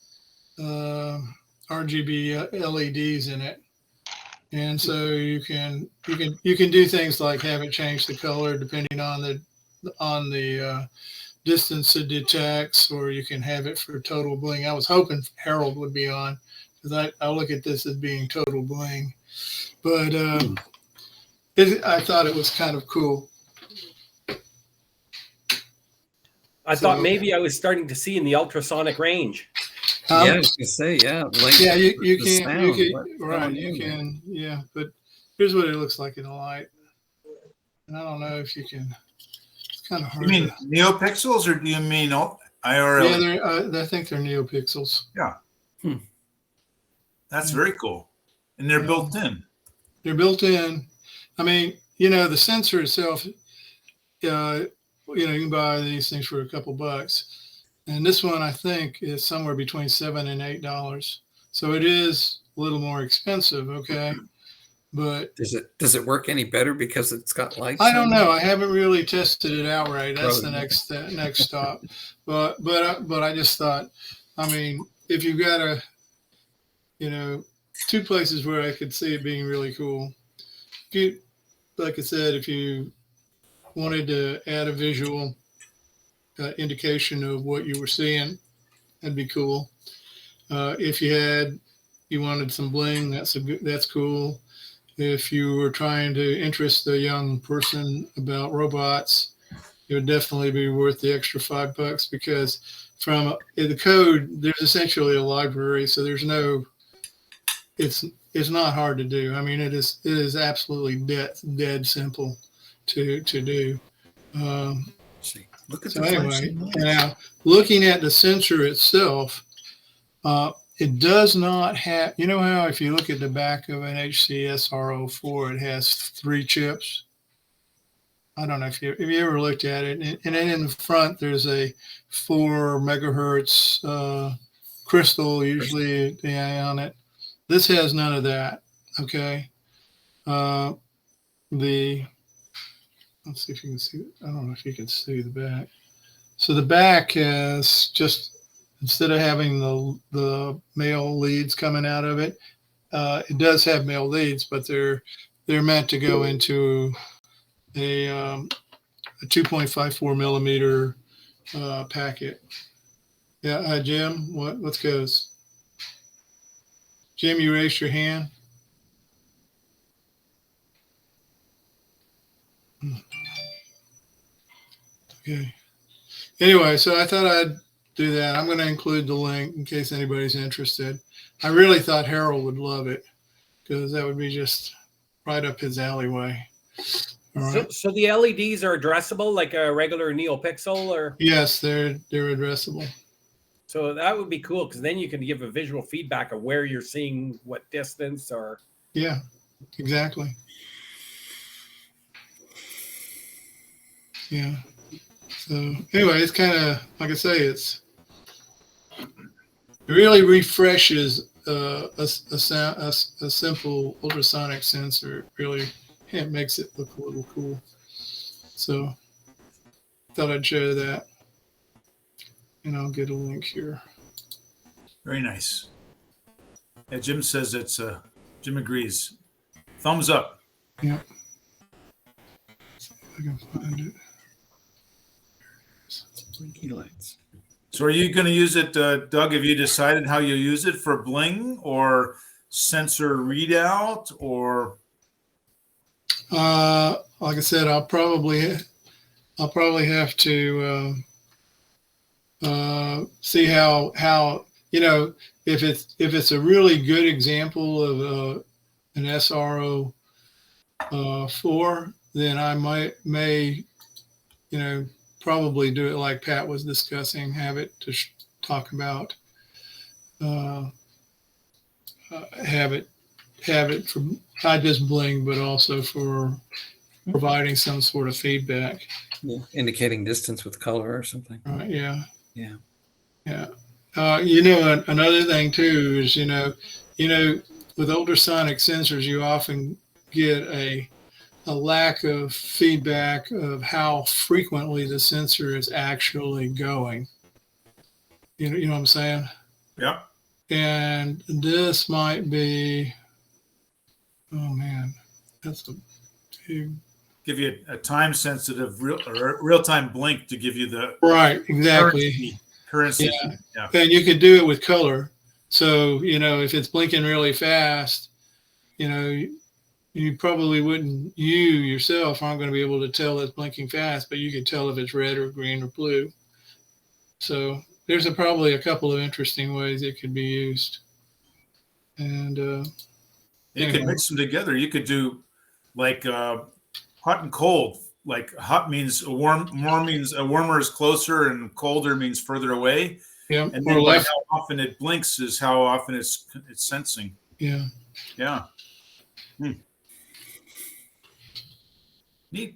RGB LEDs in it, and so you can do things like have it change the color depending on the distance it detects, or you can have it for total bling. I was hoping Harold would be on because I look at this as being total bling, but I thought it was kind of cool. I thought maybe I was starting to see in the ultrasonic range. Yeah, I was gonna say, yeah. Like, Yeah, you the can, sound, you what's can, right, going you on there? can, yeah, but here's what it looks like in the light. And I don't know if you can, it's kind of You hard mean to, neopixels or do you mean yeah, IRL? I think they're neopixels. That's very cool. And they're Yeah. built in. They're built in. I mean, the sensor itself, you can buy these things for a couple bucks. And this one, I think, is somewhere between $7 and $8. So it is a little more expensive, okay? But Does it work any better because it's got lights? I don't on it? know. I haven't really tested it out right. That's Probably the next stop. But I just thought, I mean, if you've got two places where I could see it being really cool. Like I said, if you wanted to add a visual indication of what you were seeing, that'd be cool. If you wanted some bling, that's cool. If you were trying to interest a young person about robots, it would definitely be worth the extra $5 because from the code, there's essentially a library, so it's not hard to do. I mean, it is absolutely dead simple to do. See, look at So the anyway, flashing lights. now looking at the sensor itself, it does not have, how if you look at the back of an HCSR04, it has 3 chips. I don't know if you ever looked at it. And then in the front, there's a 4 megahertz crystal, usually on it. This has none of that. Okay. Let's see if you can see. I don't know if you can see the back. So the back has just, instead of having the male leads coming out of it, it does have male leads, but they're meant to go into a 2.54 millimeter packet. Yeah, Jim, what goes? Jim, you raised your hand. Okay. Anyway, so I thought I'd do that. I'm going to include the link in case anybody's interested. I really thought Harold would love it because that would be just right up his alleyway. All right. So the LEDs are addressable like a regular NeoPixel, or? Yes, they're addressable. So that would be cool because then you can give a visual feedback of where you're seeing what distance or. Yeah, exactly. Yeah. So anyway, it's kind of, like I say, it really refreshes a simple ultrasonic sensor. Really, it makes it look a little cool. So thought I'd show that. And I'll get a link here. Very nice. Yeah, Jim says Jim agrees. Thumbs up. Yeah. See if I can find it. Blinky lights. So are you going to use it, Doug? Have you decided how you use it for bling or sensor readout or? Like I said, I'll probably have to see how if it's a really good example of an SRO 4, then I may probably do it like Pat was discussing, have it to talk about, have it for not just bling, but also for providing some sort of feedback. Yeah. Indicating distance with color or something. Right? Yeah. Yeah. Yeah. Another thing too is, with ultrasonic sensors, you often get a lack of feedback of how frequently the sensor is actually going. You know what I'm saying? Yeah. And this might be, oh man, that's a big. Give you a time sensitive real time blink to give you the Right, exactly. currency. Yeah. Yeah. And you could do it with color. So, if it's blinking really fast, you probably wouldn't, you yourself aren't going to be able to tell it's blinking fast, but you can tell if it's red or green or blue. So there's probably a couple of interesting ways it could be used. And You could mix them together. You could do like hot and cold. Like hot means warm means a warmer is closer and colder means further away. yeah, And or then by left. how often it blinks is how often it's sensing. Yeah. Yeah. Neat.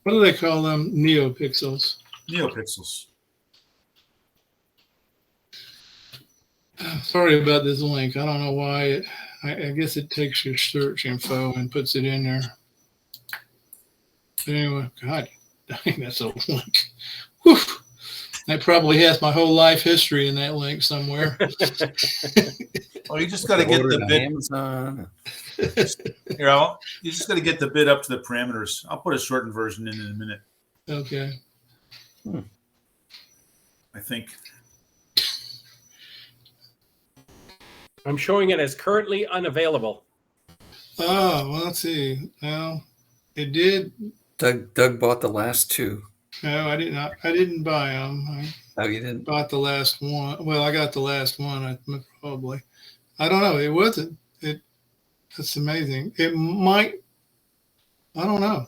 What do they call them? Neopixels. Neopixels. Sorry about this link. I don't know why I guess it takes your search info and puts it in there. But anyway, God, dang, that's a link. Whew. That probably has my whole life history in that link somewhere. Oh, you just got to get the bit. Amazon. You just got to get the bit up to the parameters. I'll put a shortened version in a minute. Okay. I think. I'm showing it as currently unavailable. Oh, well, let's see. Well, it did. Doug bought the last two. No, I did not. I didn't buy them. Oh, you didn't? Bought the last one. Well, I got the last one. Probably. I don't know. It wasn't. That's amazing. It might. I don't know.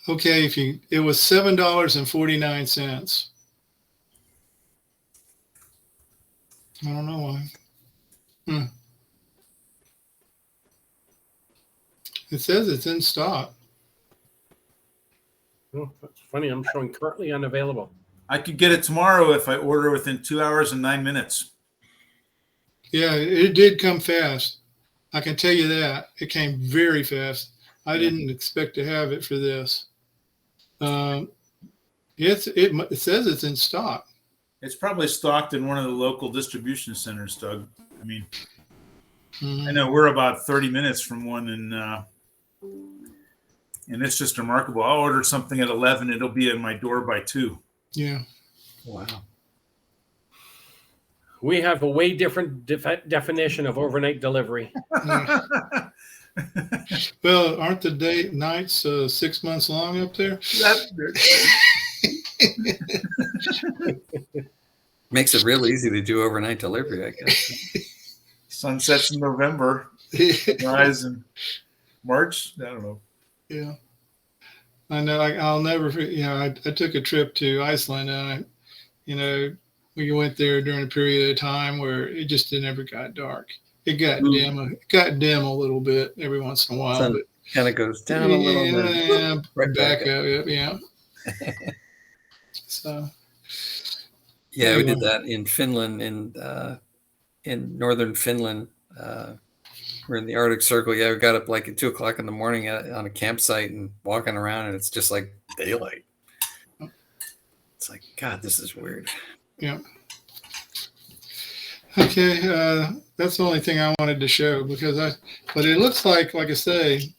Okay, it was $7.49. I don't know why. It says it's in stock. Oh, that's funny. I'm showing currently unavailable. I could get it tomorrow if I order within 2 hours and 9 minutes. Yeah, it did come fast. I can tell you that. It came very fast. I didn't expect to have it for this. It says it's in stock. It's probably stocked in one of the local distribution centers, Doug. I mean, I know we're about 30 minutes from one, and it's just remarkable. I'll order something at 11. It'll be at my door by 2. Yeah. Wow. We have a way different definition of overnight delivery. Well, aren't the nights 6 months long up there? Makes it real easy to do overnight delivery, I guess. Sun sets in November, rise in March. I don't know. Yeah. I know. I'll never forget. I took a trip to Iceland, and we went there during a period of time where it just never got dark. It got dim. It got dim a little bit every once in a while, but kind of goes down a little bit. Yeah, Right back up. Yeah. So. Yeah, we did that in Finland, in northern Finland. We're in the Arctic Circle. Yeah, we got up like at 2:00 in the morning on a campsite and walking around, and it's just like daylight. It's like, God, this is weird. Yeah. Okay, that's the only thing I wanted to show but it looks like I say,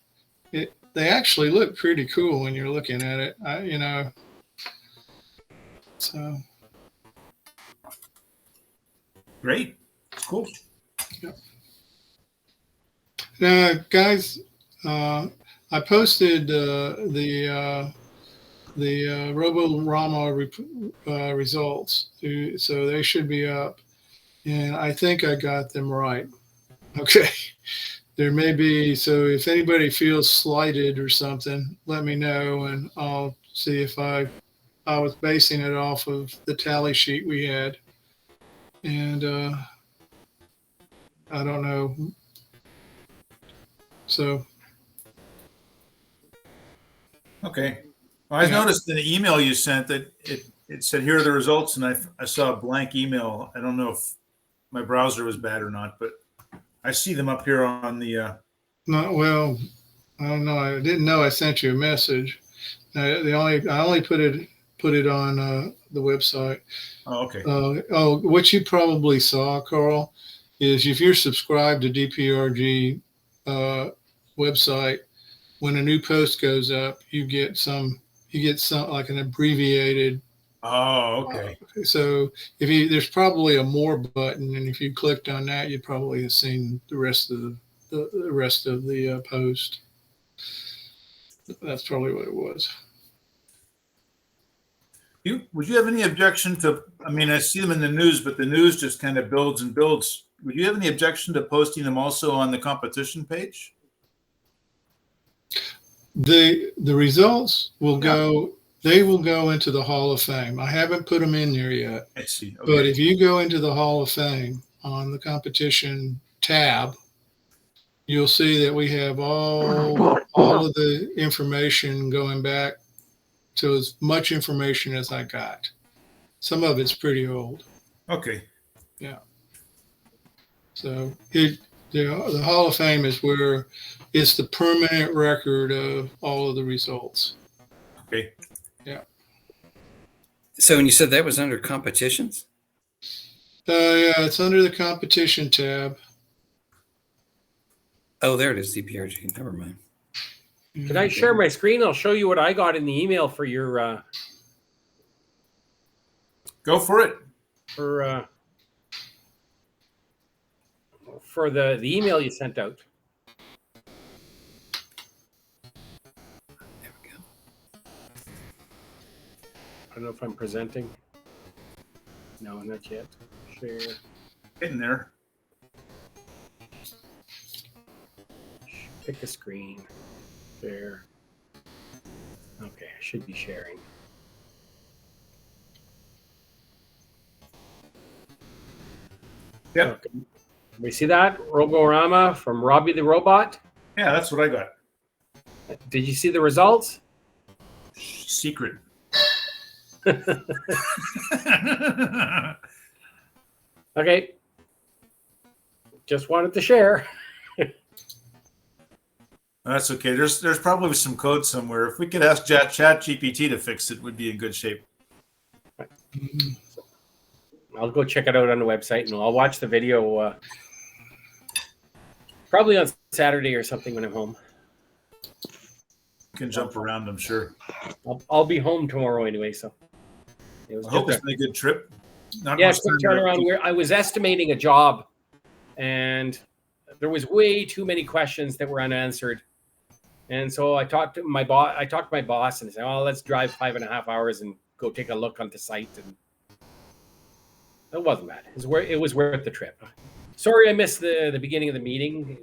they actually look pretty cool when you're looking at it. So. Great. It's cool. Yep. Now, guys, I posted the Roborama results, so they should be up, and I think I got them right. Okay, there may be, so if anybody feels slighted or something, let me know, and I'll see if I was basing it off of the tally sheet we had, and I don't know. So Okay. Well, I Yeah. noticed in the email you sent that it said, here are the results, and I saw a blank email. I don't know if my browser was bad or not, but I see them up here on the, not well. I don't know. I didn't know I sent you a message. I only put it on the website. oh, okay. What you probably saw, Carl, is if you're subscribed to DPRG website, when a new post goes up, you get some like an abbreviated. Oh, okay. So there's probably a more button, and if you clicked on that, you'd probably have seen the rest of the post. That's probably what it was. Would you have any objection to, I mean, I see them in the news, but the news just kind of builds and builds. Would you have any objection to posting them also on the competition page? The results will Yeah. go. They will go into the Hall of Fame. I haven't put them in there yet, I see. but Okay. if you go into the Hall of Fame on the competition tab, you'll see that we have all of the information going back to as much information as I got. Some of it's pretty old. Okay. So the Hall of Fame is where it's the permanent record of all of the results. Okay. So when you said that was under competitions? Yeah, it's under the competition tab. Oh, there it is, DPRG. Never mind. Can I share my screen? I'll show you what I got in the email for your Go for it. for the email you sent out. There we go. I don't know if I'm presenting. No, not yet. Share. In there. Pick a screen. Share. Okay, I should be sharing. Yep. Okay. We see that? Rogorama from Robbie the Robot. Yeah, that's what I got. Did you see the results? Secret. Okay. Just wanted to share. That's okay. There's probably some code somewhere. If we could ask Chat GPT to fix it, we'd be in good shape. I'll go check it out on the website, and I'll watch the video probably on Saturday or something when I'm home. Can jump around, I'm sure. I'll be home tomorrow anyway, so it was I hope just it's been a good trip. Not yeah, much quick time turnaround. left. Where I was estimating a job, and there was way too many questions that were unanswered. And so I talked to my boss and said, "Oh, let's drive 5.5 hours and go take a look on the site." And it wasn't bad. It was worth the trip. Sorry, I missed the beginning of the meeting.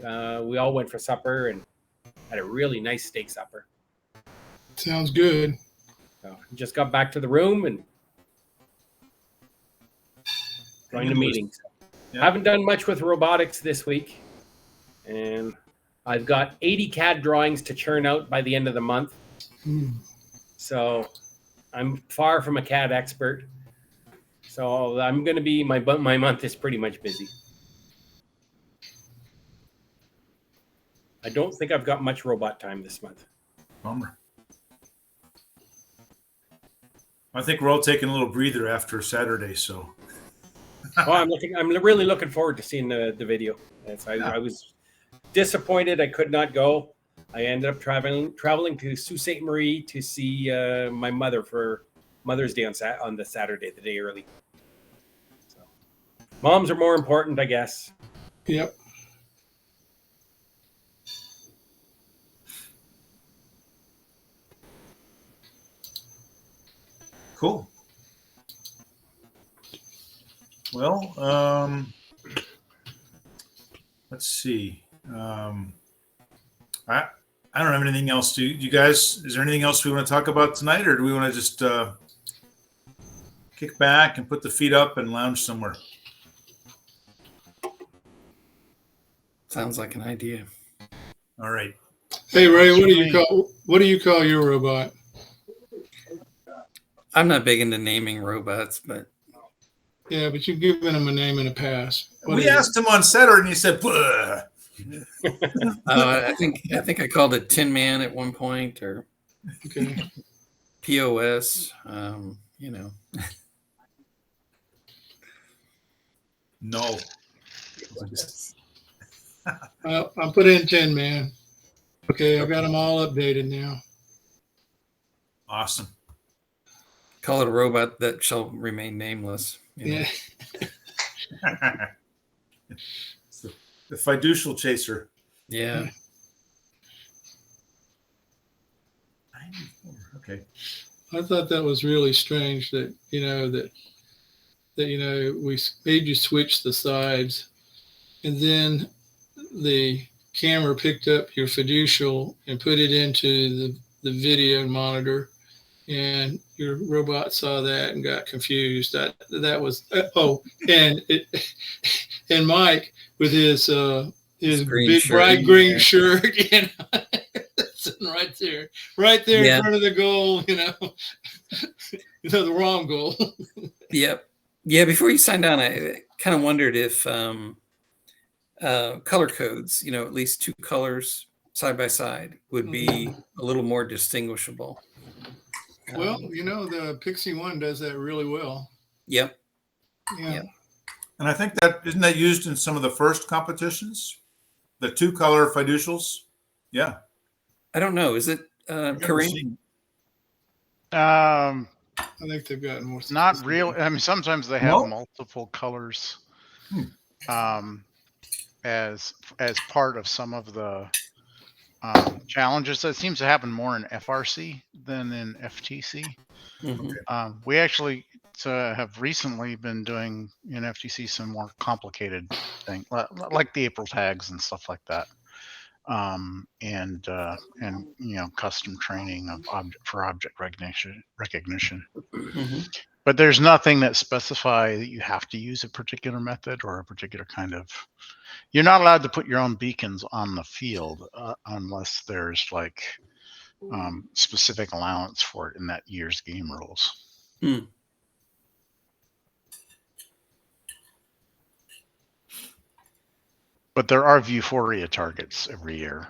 We all went for supper and had a really nice steak supper. Sounds good. So just got back to the room and joined the meeting. Yeah. Haven't done much with robotics this week, and I've got 80 CAD drawings to churn out by the end of the month. So I'm far from a CAD expert. So I'm going to be, my month is pretty much busy. I don't think I've got much robot time this month. Bummer. I think we're all taking a little breather after Saturday, so. I'm really looking forward to seeing the video. I was disappointed I could not go. I ended up traveling to Sault Ste. Marie to see my mother for Mother's Day on the Saturday, the day early. So, moms are more important, I guess. Yep. Cool. Well, let's see. I don't have anything else. Do you guys? Is there anything else we want to talk about tonight, or do we want to just kick back and put the feet up and lounge somewhere? Sounds like an idea. All right. Hey Ray, Works what do for you me. call your robot? I'm not big into naming robots, but Yeah, but you've given him a name in the past. What We is it? asked him on Saturday, and he said, "Bleh." I think I called it Tin Man at one point, or Okay. POS. You know, No. Well, I'll put in 10 man. Okay, I got them all updated now. Awesome. call it a robot that shall remain nameless. You know? Yeah. It's the fiducial chaser. Yeah. Okay. I thought that was really strange that we made you switch the sides, and then the camera picked up your fiducial and put it into the video monitor, and your robot saw that and got confused. That was and Mike with his green big shirt. bright green shirt, sitting right there Yeah. in front of the goal, the wrong goal. Yep. Yeah. Before you signed on, I kind of wondered if color codes, at least two colors side by side, would be a little more distinguishable. Well, the Pixie One does that really well. Yep. Yeah. Yep. And I think isn't that used in some of the first competitions? The 2-color fiducials? Yeah. I don't know. Is it Kareem? I think they've gotten more. Not real. I mean, sometimes they have No? multiple colors as part of some of the challenges. That seems to happen more in FRC than in FTC. Mm-hmm. We actually have recently been doing in FTC some more complicated things, like the April tags and stuff like that, and custom training of object recognition. Mm-hmm. But there's nothing that specifies that you have to use a particular method or a particular kind of. You're not allowed to put your own beacons on the field unless there's like specific allowance for it in that year's game rules. Hmm. But there are Vuforia targets every year.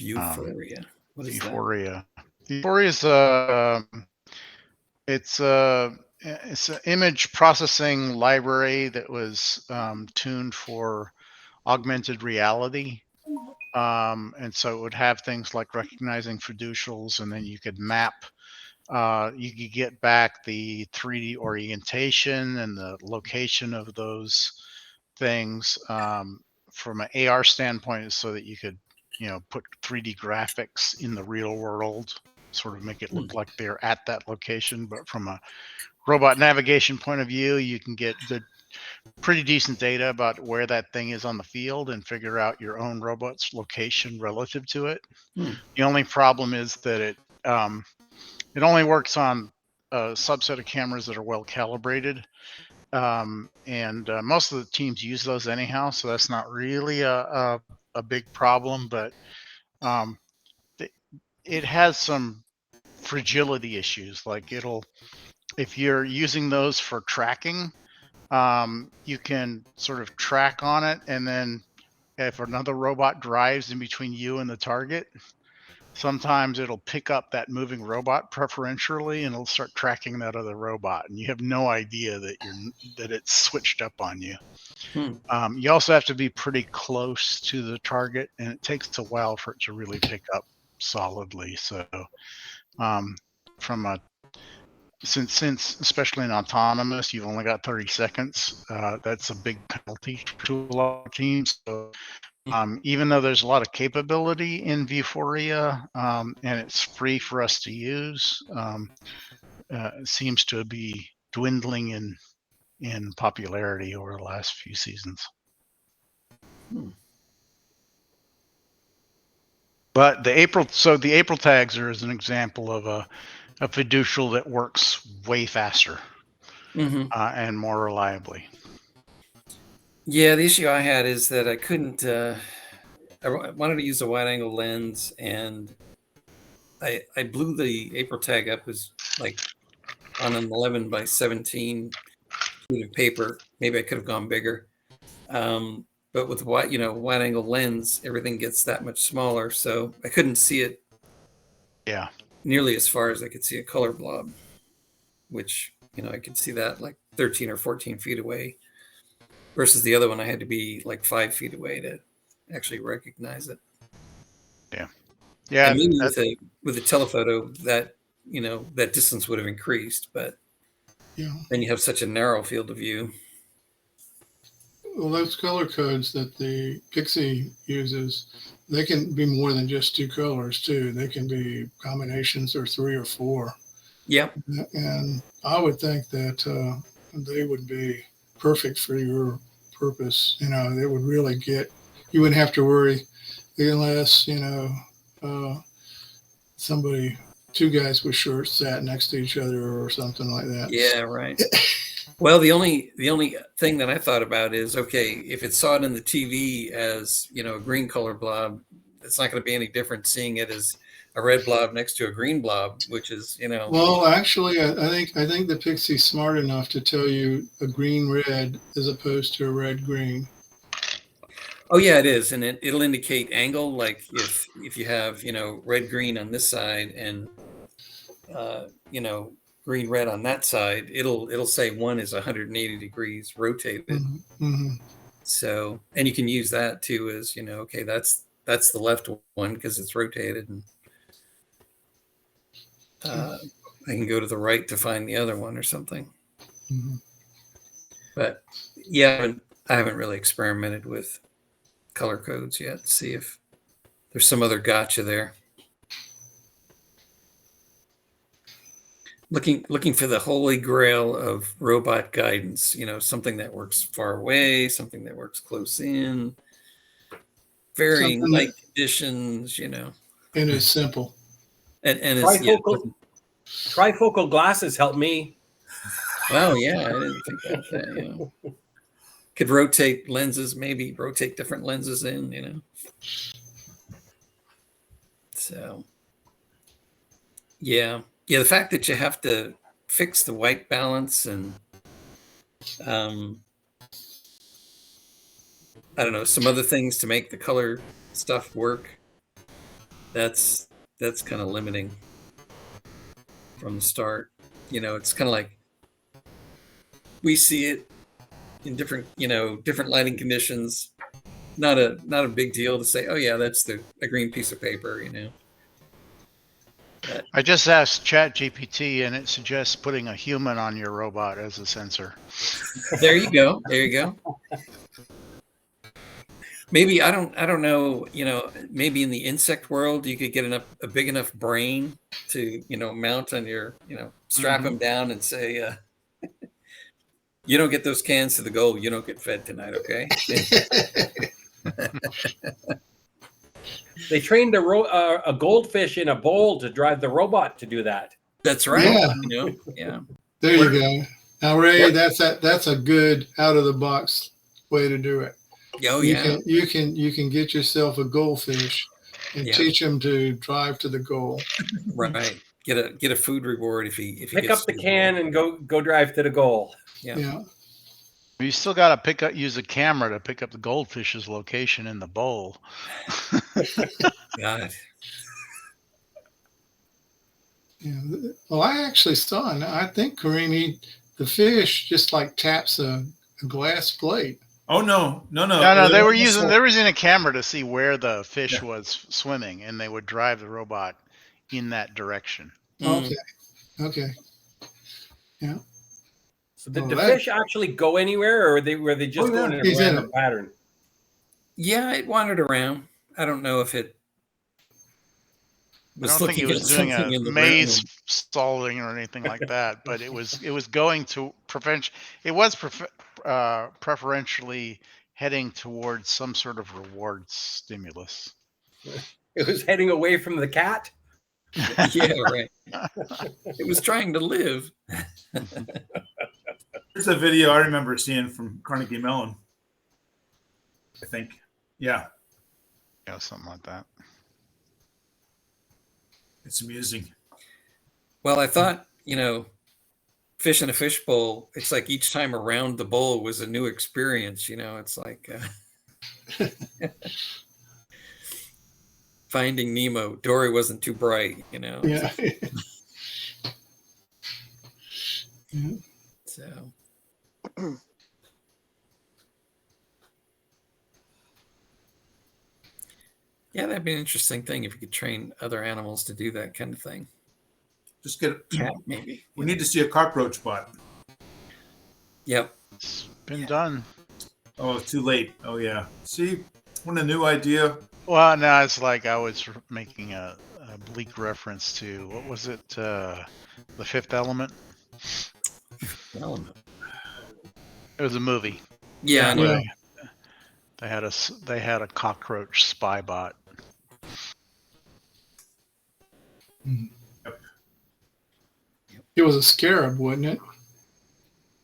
Vuforia. What is Vuforia. Vuforia is it's an image processing library that was tuned for augmented reality. And so it would have things like recognizing fiducials, and then you could map, you could get back the 3D orientation and the location of those things from an AR standpoint, so that you could, put 3D graphics in the real world, sort of make it look like they're at that location. But from a robot navigation point of view, you can get pretty decent data about where that thing is on the field and figure out your own robot's location relative to it. The only problem is that it only works on a subset of cameras that are well calibrated, and most of the teams use those anyhow, so that's not really a big problem. But it has some fragility issues. Like if you're using those for tracking, you can sort of track on it, and then if another robot drives in between you and the target, sometimes it'll pick up that moving robot preferentially, and it'll start tracking that other robot, and you have no idea that it's switched up on you. You also have to be pretty close to the target, and it takes a while for it to really pick up solidly. So since especially in autonomous, you've only got 30 seconds. That's a big penalty to a lot of teams. So even though there's a lot of capability in Vuforia, and it's free for us to use, it seems to be dwindling in popularity over the last few seasons. But the April tags are as an example of a fiducial that works way faster and more reliably. Yeah, the issue I had is that I couldn't. I wanted to use a wide-angle lens, and I blew the April tag up as like on an 11 by 17 sheet of paper. Maybe I could have gone bigger. But with wide angle lens, everything gets that much smaller. So I couldn't see it Yeah. nearly as far as I could see a color blob, which, I could see that like 13 or 14 feet away versus the other one. I had to be like 5 feet away to actually recognize it. Yeah. And maybe with a telephoto that, that distance would have increased, but Yeah. then you have such a narrow field of view. Well, those color codes that the Pixie uses, they can be more than just two colors too. They can be combinations or 3 or 4. Yep. And I would think that they would be perfect for your purpose. They would really you wouldn't have to worry unless, two guys with shirts sat next to each other or something like that. Yeah, right. Well, the only thing that I thought about is, okay, if it saw it in the TV as, a green color blob, it's not going to be any different seeing it as a red blob next to a green blob, which is, Well, actually, I think the Pixie's smart enough to tell you a green red as opposed to a red green. Oh yeah, it is, and it'll indicate angle. Like if you have red green on this side and green red on that side, it'll say one is 180 degrees rotated. Mm-hmm. So, and you can use that too as okay, that's the left one because it's rotated, and I can go to the right to find the other one or something. Mm-hmm. But yeah, I haven't really experimented with color codes yet to see if there's some other gotcha there. Looking for the holy grail of robot guidance, something that works far away, something that works close in, varying light conditions, And it's simple. And Trifocal glasses help me. Wow, yeah, I didn't think about that. Could rotate lenses, maybe rotate different lenses in, So, yeah, the fact that you have to fix the white balance and, I don't know, some other things to make the color stuff work. That's kind of limiting from the start. It's kind of like we see it in different lighting conditions. Not a big deal to say, oh yeah, that's a green piece of paper, But, I just asked ChatGPT and it suggests putting a human on your robot as a sensor. There you go. Maybe I don't know. Maybe in the insect world you could get a big enough brain to mount on your strap them down and say, you don't get those cans to the goal, you don't get fed tonight, okay? They trained a goldfish in a bowl to drive the robot to do that. That's right. Yeah. There you go. Now, Ray, that's a good out of the box way to do it. Oh You yeah. can get yourself a goldfish and teach him to drive to the goal. Right. Get a food reward if he pick up the can and go drive to the goal. Yeah. You still got to use a camera to pick up the goldfish's location in the bowl. God. Yeah. Well, I actually saw, and I think Kareem, the fish just like taps a glass plate. Oh no. No, they were using a camera to see where the fish was swimming, and they would drive the robot in that direction. Okay. Yeah. So did the fish actually go anywhere, or were they just going in a random pattern? Yeah, it wandered around. I don't know if it was looking at doing something a in the maze room. stalling or anything like that, but it was going to prevent. It was preferentially heading towards some sort of reward stimulus. It was heading away from the cat. Yeah, right. It was trying to live. There's a video I remember seeing from Carnegie Mellon. I think. Yeah, something like that. it's amusing. Well, I thought, fish in a fishbowl, it's like each time around the bowl was a new experience. It's like Finding Nemo. Dory wasn't too bright, Yeah. Yeah. So. Yeah, that'd be an interesting thing if you could train other animals to do that kind of thing. Just get Cat, maybe. We need to see a cockroach bot. Yep. It's been done. Oh, it's too late. Oh yeah. See, what a new idea. Well, no, it's like I was making a bleak reference to, what was it? The Fifth Element? Element. It was a movie. Yeah, I know. Yeah. They had a cockroach spy bot. It was a scarab, wasn't it?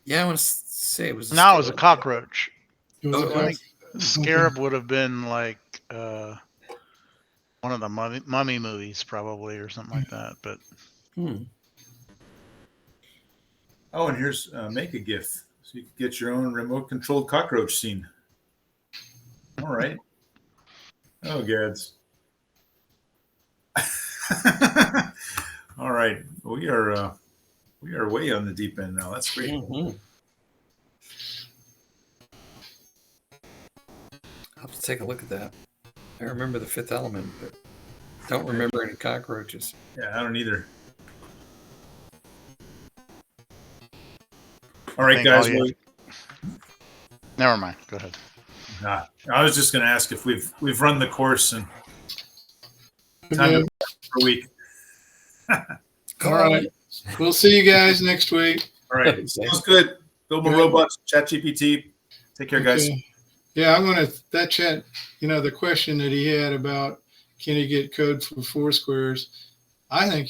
Yeah, I want to say it was. No, it was a cockroach. It was Oh, a it cock- was? Scarab would have been like one of the mummy movies, probably, or something like that. But Oh, and here's make a GIF, so you can get your own remote-controlled cockroach scene. All right. Oh, gads. All right, we are way on the deep end now. That's great. I'll have to take a look at that. I remember the Fifth Element, but don't remember any cockroaches. Yeah, I don't either. All right, think all guys. you- Never mind. Go ahead. I was just going to ask if we've run the course and time Okay. to for a week. All right. We'll see you guys next week. All right, sounds good. Build more Good. robots. ChatGPT. Take care, guys. Okay. Yeah, that chat, the question that he had about can he get code for four squares, I think